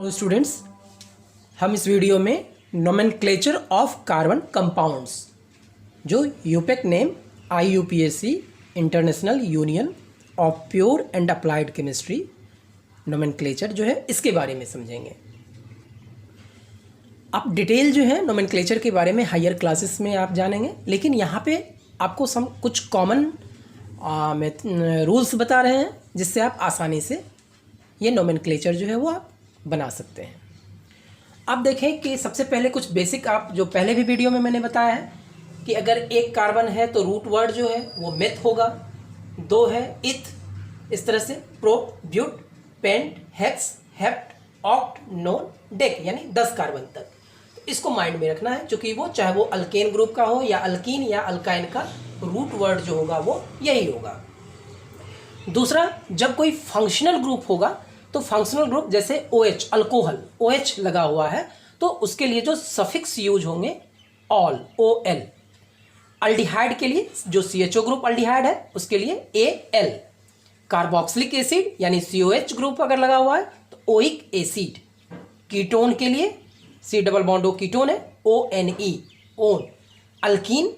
Hello students, हम इस video में नोमेनक्लेचर ऑफ कार्बन कंपाउंड्स जो IUPAC name IUPAC international union of pure and applied chemistry nomenclature जो है इसके बारे में समझेंगे। आप डिटेल जो है नोमेनक्लेचर के बारे में हायर क्लासेस में आप जानेंगे, लेकिन यहाँ पे आपको कुछ कॉमन रूल्स बता रहे हैं जिससे आप आसानी से ये नोमेनक्लेचर जो है वो आप बना सकते हैं। अब देखें कि सबसे पहले कुछ बेसिक आप जो पहले भी वीडियो में मैंने बताया है कि अगर एक कार्बन है तो रूट वर्ड जो है वो मेथ होगा, दो है इथ, इस तरह से prop, but, pent, hex, hept, oct, non, dec, यानी 10 कार्बन तक। तो इसको माइंड में रखना है, क्योंकि वो चाहे वो अल्केन ग्रुप का हो या अल्कीन या अल्काइन का रूट वर्ड जो होगा वो यही होगा। दूसरा, जब कोई फंक्शनल ग्रुप होगा तो फंक्शनल ग्रुप जैसे OH अल्कोहल, OH लगा हुआ है तो उसके लिए जो सफिक्स यूज होंगे ऑल, OL। अल्डिहाइड के लिए जो CHO ग्रुप अल्डिहाइड है उसके लिए AL। कार्बोक्सिलिक एसिड यानी COH ग्रुप अगर लगा हुआ है तो ओइक एसिड। कीटोन के लिए C double bond O ketone है, ONE, ओन। अल्कीन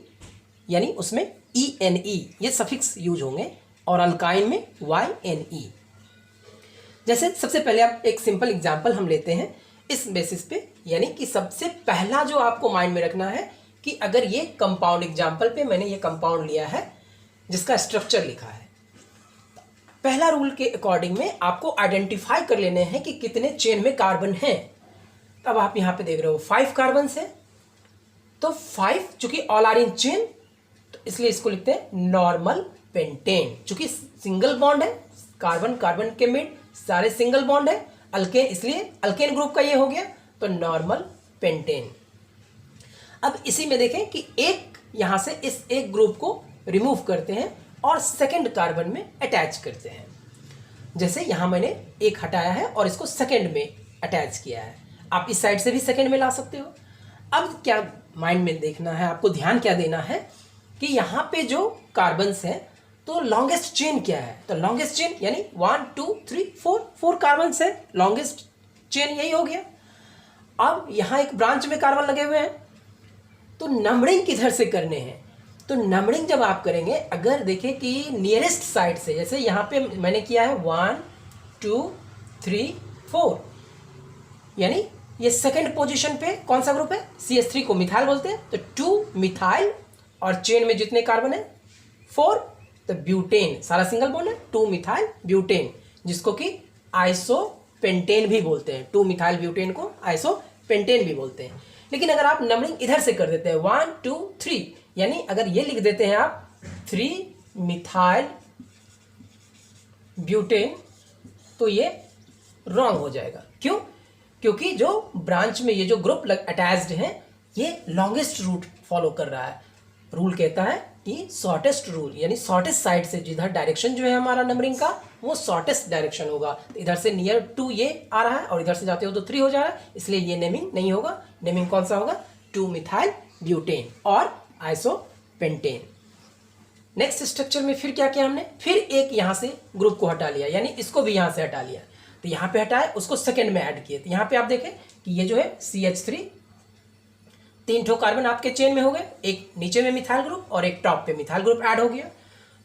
यानी उसमें ENE, ये सफिक्स यूज होंगे, और अल्काइन में YNE। जैसे सबसे पहले आप एक सिंपल एग्जांपल हम लेते हैं इस बेसिस पे, यानी कि सबसे पहला जो आपको माइंड में रखना है कि अगर ये कंपाउंड एग्जांपल पे मैंने ये कंपाउंड लिया है जिसका स्ट्रक्चर लिखा है, पहला रूल के अकॉर्डिंग में आपको आइडेंटिफाई कर लेने हैं कि कितने चेन में कार्बन हैं। तब आप यहाँ पे देख रहे हो 5 कार्बन है, तो 5 चूंकि ऑल आर इन चेन तो इसलिए इसको लिखते हैं नॉर्मल पेंटेन। चूंकि सिंगल बॉन्ड है, कार्बन कार्बन के मिड सारे सिंगल बॉन्ड है, अल्केन इसलिए अल्केन ग्रुप का ये हो गया तो नॉर्मल पेंटेन। अब इसी में देखें कि एक यहां से इस एक ग्रुप को रिमूव करते हैं और सेकंड कार्बन में अटैच करते हैं। जैसे यहां मैंने एक हटाया है और इसको सेकंड में अटैच किया है, आप इस साइड से भी सेकंड में ला सकते हो। अब क्या माइंड में देखना है, आपको ध्यान क्या देना है कि यहां पे जो कार्बन्स हैं तो लॉन्गेस्ट चेन क्या है, तो लॉन्गेस्ट चेन यानी 1 2 3 4 कार्बन है, लॉन्गेस्ट चेन यही हो गया। अब यहां एक ब्रांच में कार्बन लगे हुए हैं तो नंबरिंग किधर से करने हैं, तो नंबरिंग जब आप करेंगे, अगर देखें कि नियरेस्ट साइड से, जैसे यहां पे मैंने किया है 1 2 3 4, यानी ये सेकंड पोजीशन पे कौन सा ग्रुप है, CH3 को मिथाइल बोलते हैं, तो 2 मिथाइल, और चेन में जितने कार्बन है 4, तो ब्यूटेन, सारा सिंगल बॉन्ड है, 2 मिथाइल ब्यूटेन, जिसको कि आइसोपेंटेन भी बोलते हैं। 2 मिथाइल ब्यूटेन को आइसोपेंटेन भी बोलते हैं। लेकिन अगर आप नंबरिंग इधर से कर देते हैं 1 2 3, यानी अगर ये लिख देते हैं आप 3 मिथाइल ब्यूटेन, तो ये रॉन्ग हो जाएगा। क्यों? क्योंकि जो ब्रांच में ये जो ग्रुप अटैच्ड है ये लॉन्गेस्ट रूट फॉलो कर रहा है। रूल कहता है कि शॉर्टेस्ट रूल, यानी शॉर्टेस्ट साइड से जिधर डायरेक्शन जो है हमारा नंबरिंग का वो शॉर्टेस्ट डायरेक्शन होगा। तो इधर से नियर टू ये आ रहा है और इधर से जाते हो तो 3 हो जा रहा है, इसलिए ये नेमिंग नहीं होगा। नेमिंग कौन सा होगा, 2 मिथाइल ब्यूटेन और आइसोपेंटेन। नेक्स्ट स्ट्रक्चर में फिर क्या किया हमने, फिर एक यहाँ से ग्रुप को हटा लिया, यानी इसको भी यहाँ से हटा लिया। तो यहाँ पे हटाए, उसको सेकेंड में ऐड किए, तो यहाँ पे आप देखें कि ये जो है CH3, 3 ठो कार्बन आपके चेन में हो गए, एक नीचे में मिथाइल ग्रुप और एक टॉप पे मिथाइल ग्रुप ऐड हो गया।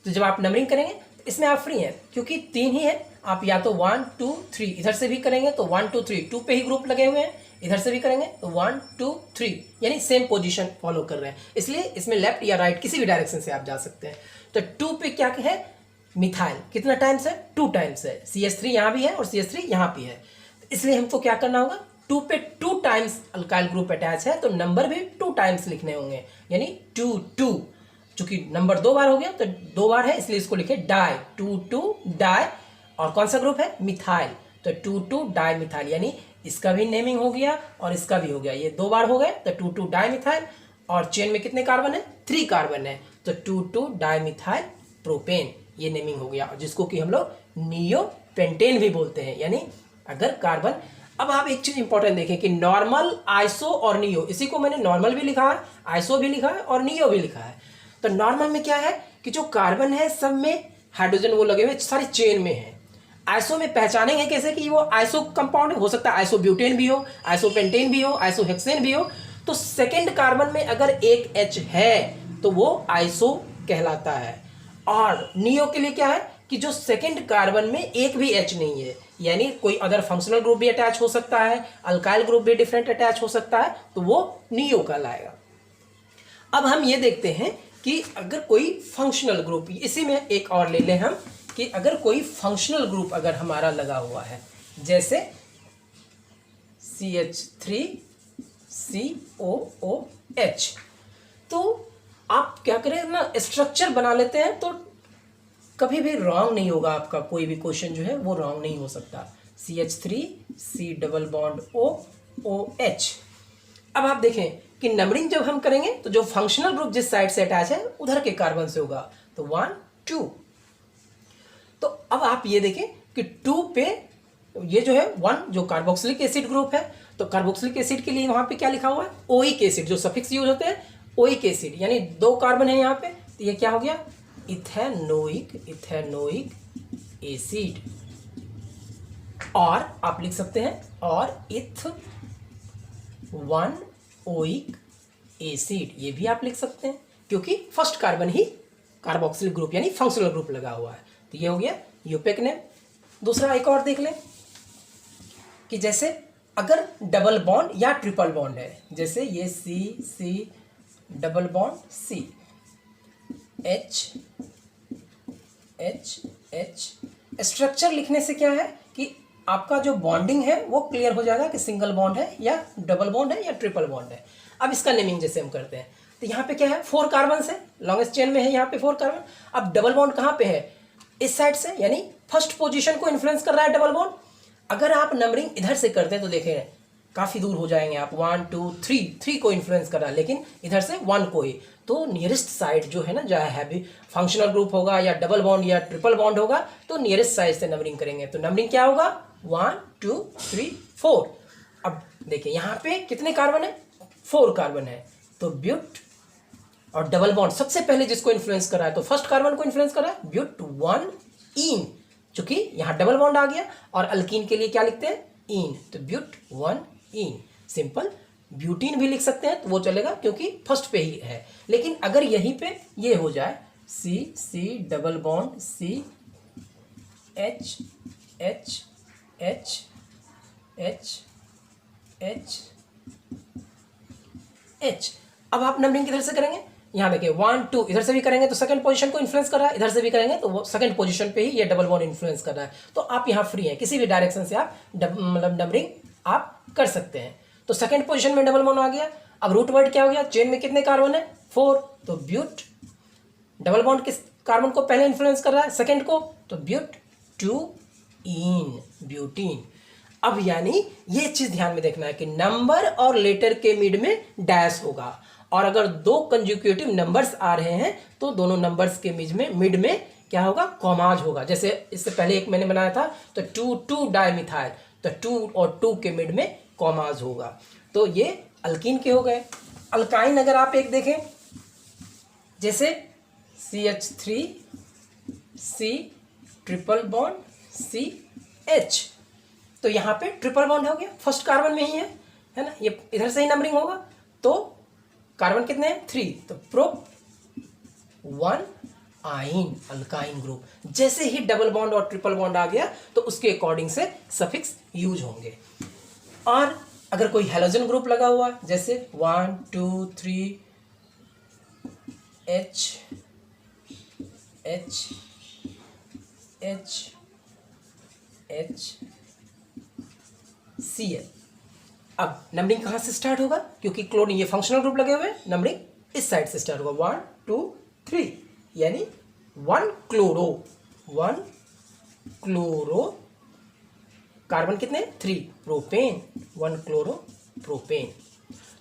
तो जब आप नंबरिंग करेंगे तो इसमें आप फ्री हैं, क्योंकि 3 ही है। आप या तो 1 2 3 इधर से भी करेंगे तो 1 2 3, 2 पे ही ग्रुप लगे हुए हैं, इधर से भी करेंगे तो 1 2 3, यानी सेम पोजीशन फॉलो कर रहे हैं, इसलिए इसमें लेफ्ट या राइट किसी भी डायरेक्शन से आप जा सकते हैं। तो 2 पे क्या है, मिथाइल कितना टाइम्स है, 2 टाइम्स है। CH3 यहाँ भी है और CH3 यहाँ भी है, इसलिए हमको क्या करना होगा, 2 पे 2 टाइम्स अल्काइल ग्रुप अटैच है तो नंबर भी 2 टाइम्स लिखने होंगे, यानी 2 2। चूंकि नंबर 2 बार हो गया तो 2 बार है, इसलिए इसको लिखे डाई, 2 2 डाई। और कौन सा ग्रुप है, मिथाइल, तो 2 2 डाई मिथाइल, यानी इसका भी नेमिंग हो गया और इसका भी हो गया, ये 2 बार हो गए तो 2 2 डाई मिथाइल। और चेन में कितने कार्बन है, 3 कार्बन है, तो 2 2 डाई मिथाइल प्रोपेन, ये नेमिंग हो गया, जिसको कि हम लोग नियोपेंटेन भी बोलते हैं। यानी अगर कार्बन, अब आप एक चीज इंपॉर्टेंट देखें कि नॉर्मल, आइसो और नियो, इसी को मैंने नॉर्मल भी लिखा है, आइसो भी लिखा है और नियो भी लिखा है। तो नॉर्मल में क्या है कि जो कार्बन है सब में हाइड्रोजन वो लगे हुए सारी चेन में है, आइसो में पहचानेंगे कैसे कि वो आइसो कंपाउंड हो सकता है, आइसोब्यूटेन भी हो, आइसोपेंटेन भी हो, आइसोहेक्सेन भी हो। तो सेकेंड कार्बन में अगर एक H है तो वो आइसो कहलाता है। और नियो के लिए क्या है कि जो सेकेंड कार्बन में एक भी H नहीं है, यानी कोई अदर फंक्शनल ग्रुप भी अटैच हो सकता है, अल्काइल ग्रुप भी डिफरेंट अटैच हो सकता है, तो वो नियो कहलाएगा। अब हम ये देखते हैं कि अगर कोई फंक्शनल ग्रुप, इसी में एक और ले लें हम, कि अगर कोई फंक्शनल ग्रुप अगर हमारा लगा हुआ है, जैसे CH3COOH, तो आप क्या करें ना, स्ट्रक्चर बना लेते हैं तो कभी भी रॉन्ग नहीं होगा, आपका कोई भी क्वेश्चन जो है वो रॉन्ग नहीं हो सकता। CH3C+OOH। अब आप देखें कि नंबरिंग जब हम करेंगे तो जो फंक्शनल ग्रुप जिस साइड से अटैच है उधर के कार्बन से होगा, तो 1 2। तो अब आप ये देखें कि 2 पे ये जो है 1 जो कार्बोक्सिलिक एसिड ग्रुप है, तो कार्बोक्सिलिक एसिड के लिए वहां पे क्या लिखा हुआ है, ओइक एसिड, जो सफिक्स यूज होते हैं ओइक एसिड, यानी 2 कार्बन है यहाँ पे, तो ये क्या हो गया, इथेनोइक एसिड। और आप लिख सकते हैं और इथ 1 ओइक एसिड, ये भी आप लिख सकते हैं क्योंकि फर्स्ट कार्बन ही कार्बोक्सिलिक ग्रुप यानी फंक्शनल ग्रुप लगा हुआ है। तो ये हो गया यूपेक नेम। दूसरा एक और देख लें कि जैसे अगर डबल बॉन्ड या ट्रिपल बॉन्ड है, जैसे ये C double bond C, H structure लिखने से क्या है कि आपका जो बॉन्डिंग है वो क्लियर हो जाएगा कि सिंगल बॉन्ड है या डबल बॉन्ड है या ट्रिपल बॉन्ड है। अब इसका नेमिंग जैसे हम करते हैं तो यहाँ पे क्या है, 4 कार्बन से लॉन्गेस्ट चेन में है यहाँ पे 4 कार्बन। अब डबल बॉन्ड कहाँ पे है, इस साइड से, यानी फर्स्ट पोजीशन को इन्फ्लुएंस कर रहा है डबल बॉन्ड। अगर आप नंबरिंग इधर से करते हैं तो देखें काफ़ी दूर हो जाएंगे आप, 1 2 3 को इन्फ्लुएंस कर रहा है, लेकिन इधर से 1 को ही। तो नियरेस्ट साइड जो है ना, चाहे हैवी फंक्शनल ग्रुप होगा या डबल बॉन्ड या ट्रिपल बॉन्ड होगा, तो नियरेस्ट साइड से नंबरिंग करेंगे। तो नंबरिंग क्या होगा, 1 2 3 4। अब देखिए यहाँ पे कितने कार्बन है, 4 कार्बन है। तो ब्यूट और डबल बॉन्ड सबसे पहले जिसको इन्फ्लुएंस कर रहा है, तो फर्स्ट कार्बन को इन्फ्लुएंस कर रहा है, ब्यूट 1 इन, चूंकि यहाँ डबल बॉन्ड आ गया। और अल्कीन के लिए क्या लिखते हैं, इन, तो ब्यूट 1 इन। सिंपल ब्यूटीन भी लिख सकते हैं तो वो चलेगा क्योंकि फर्स्ट पे ही है। लेकिन अगर यहीं पे ये हो जाए C double bond C H H H H H H, अब आप नंबरिंग किधर से करेंगे, यहाँ देखिए 1 2 इधर से भी करेंगे तो सेकंड पोजीशन को इन्फ्लुएंस कर रहा है, इधर से भी करेंगे तो वो सेकंड पोजीशन पे ही ये डबल बॉन्ड इन्फ्लुएंस कर रहा है। तो आप यहाँ फ्री हैं, किसी भी डायरेक्शन से आप मतलब नंबरिंग आप कर सकते हैं। तो सेकंड पोजीशन में डबल बॉन्ड आ गया। अब रूट वर्ड क्या हो गया, चेन में कितने कार्बन है, 4, तो ब्यूट डबल बॉन्ड किस कार्बन को पहले इन्फ्लुएंस कर रहा है, सेकंड को, तो ब्यूट 2 इन, ब्यूटीन। अब यानी ये चीज ध्यान में देखना है कि नंबर और लेटर के मिड में डैश होगा, और अगर 2 कंजुकेटिव नंबर्स आ रहे हैं तो दोनों नंबर्स के मिड में क्या होगा, कॉमाज होगा। जैसे इससे पहले एक मैंने बनाया था तो 2 डाइमिथाइल, तो 2 और 2 के मिड में कॉमाज होगा। तो ये अल्कीन के हो गए। अल्काइन अगर आप एक देखें, जैसे CH3C ट्रिपल बॉन्ड CH, तो यहाँ पे ट्रिपल बॉन्ड हो गया, फर्स्ट कार्बन में ही है ना, ये इधर से ही नंबरिंग होगा। तो कार्बन कितने हैं, 3, तो प्रोप 1 आइन, अल्काइन ग्रुप। जैसे ही डबल बॉन्ड और ट्रिपल बॉन्ड आ गया तो उसके अकॉर्डिंग से सफिक्स यूज होंगे। और अगर कोई हेलोजन ग्रुप लगा हुआ है, जैसे 1 2 3 H H H H Cl, अब नंबरिंग कहाँ से स्टार्ट होगा, क्योंकि क्लोरीन ये फंक्शनल ग्रुप लगे हुए हैं, नंबरिंग इस साइड से स्टार्ट होगा, 1 2 3, यानी 1 क्लोरो कार्बन कितने, 3, प्रोपेन 1 क्लोरो प्रोपेन।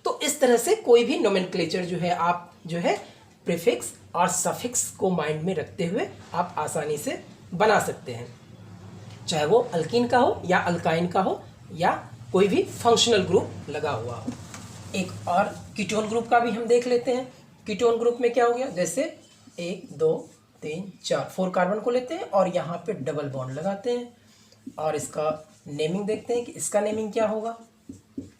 तो इस तरह से कोई भी नोमेनक्लेचर जो है आप जो है प्रीफिक्स और सफिक्स को माइंड में रखते हुए आप आसानी से बना सकते हैं, चाहे वो अल्कीन का हो या अल्काइन का हो या कोई भी फंक्शनल ग्रुप लगा हुआ हो। एक और कीटोन ग्रुप का भी हम देख लेते हैं। कीटोन ग्रुप में क्या हो गया, जैसे 1 2 3 4 4 कार्बन को लेते हैं और यहाँ पे डबल बॉन्ड लगाते हैं। और इसका नेमिंग देखते हैं कि इसका नेमिंग क्या होगा।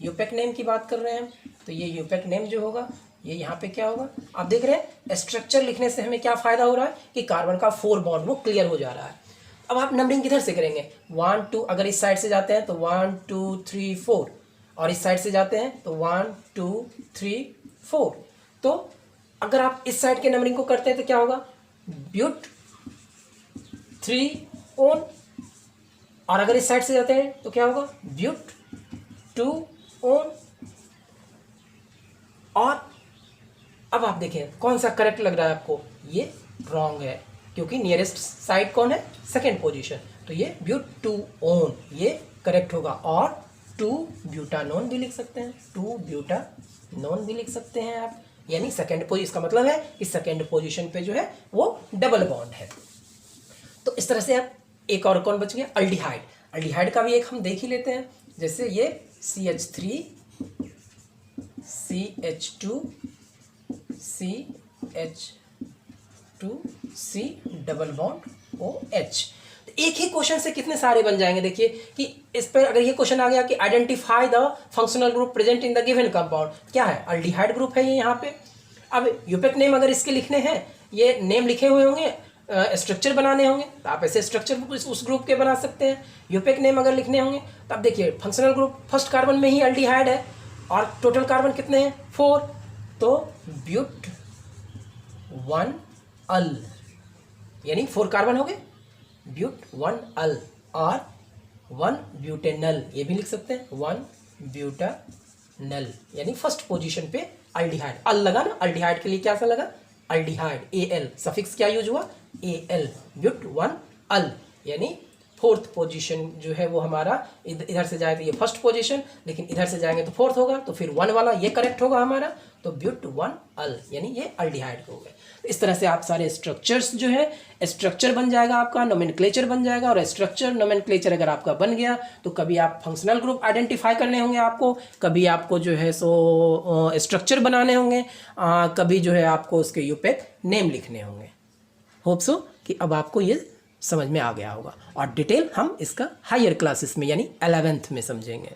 यूपेक नेम की बात कर रहे हैं तो ये यूपेक नेम जो होगा ये यहाँ पे क्या होगा। आप देख रहे हैं स्ट्रक्चर लिखने से हमें क्या फ़ायदा हो रहा है कि कार्बन का 4 बॉन्ड वो क्लियर हो जा रहा है। अब आप नंबरिंग किधर से करेंगे, 1 2, अगर इस साइड से जाते हैं तो 1 2 3 4, और इस साइड से जाते हैं तो 1 2 3 4। तो अगर आप इस साइड के नंबरिंग को करते हैं तो क्या होगा, ब्यूट 3 ओन, और अगर इस साइड से जाते हैं तो क्या होगा, ब्यूट 2 ओन। और अब आप देखें कौन सा करेक्ट लग रहा है आपको, ये रॉन्ग है क्योंकि नियरेस्ट साइड कौन है, सेकेंड पोजीशन, तो ये ब्यूट 2 ओन ये करेक्ट होगा। और 2 ब्यूटानोन भी लिख सकते हैं, 2 ब्यूटानोन भी लिख सकते हैं आप, यानी सेकेंड पोजीशन, इसका मतलब है कि सेकेंड पोजीशन पे जो है वो डबल बॉन्ड है। तो इस तरह से आप एक और कौन बच गया, अल्डिहाइड। अल्डिहाइड का भी एक हम देख ही लेते हैं, जैसे ये CH3 CH2 CH2 C double bond OH। तो एक ही क्वेश्चन से कितने सारे बन जाएंगे। देखिए कि इस पर अगर ये क्वेश्चन आ गया कि identify the functional group present in the given compound, क्या है, अल्डिहाइड ग्रुप है ये यहाँ पे। अब यूपेक नेम अगर इसके लिखने हैं, ये नेम लिखे हुए होंगे, स्ट्रक्चर बनाने होंगे तो आप ऐसे स्ट्रक्चर उस ग्रुप के बना सकते हैं। यूपेक नेम अगर लिखने होंगे तो आप देखिए फंक्शनल ग्रुप फर्स्ट कार्बन में ही अल्डिहाइड है और टोटल कार्बन कितने हैं, 4, तो ब्यूट 1 अल, यानी 4 कार्बन हो गए, ब्यूट 1 अल, और 1 ब्यूटेनल ये भी लिख सकते हैं, 1 ब्यूटानल, यानी फर्स्ट पोजीशन पे अल्डिहाइड। अल लगा ना, अल्डिहाइड के लिए क्या सा लगा, अल्डिहाइड, AL सफिक्स क्या यूज हुआ, AL, ब्यूट 1 अल, यानी फोर्थ पोजीशन जो है वो हमारा इधर से जाए तो ये फर्स्ट पोजीशन, लेकिन इधर से जाएंगे तो फोर्थ होगा, तो फिर 1 वाला ये करेक्ट होगा हमारा, तो ब्यूट 1 अल, यानी ये अल्डिहाइड हो गए। तो इस तरह से आप सारे स्ट्रक्चर्स जो है, स्ट्रक्चर बन जाएगा आपका, नोमेनक्लेचर बन जाएगा, और स्ट्रक्चर नोमेनक्लेचर अगर आपका बन गया तो कभी आप फंक्शनल ग्रुप आइडेंटिफाई करने होंगे आपको, कभी आपको जो है सो स्ट्रक्चर बनाने होंगे, कभी जो है आपको उसके यूपेक नेम लिखने होंगे। होप सो कि अब आपको ये समझ में आ गया होगा, और डिटेल हम इसका हायर क्लासेस में यानी 11th में समझेंगे।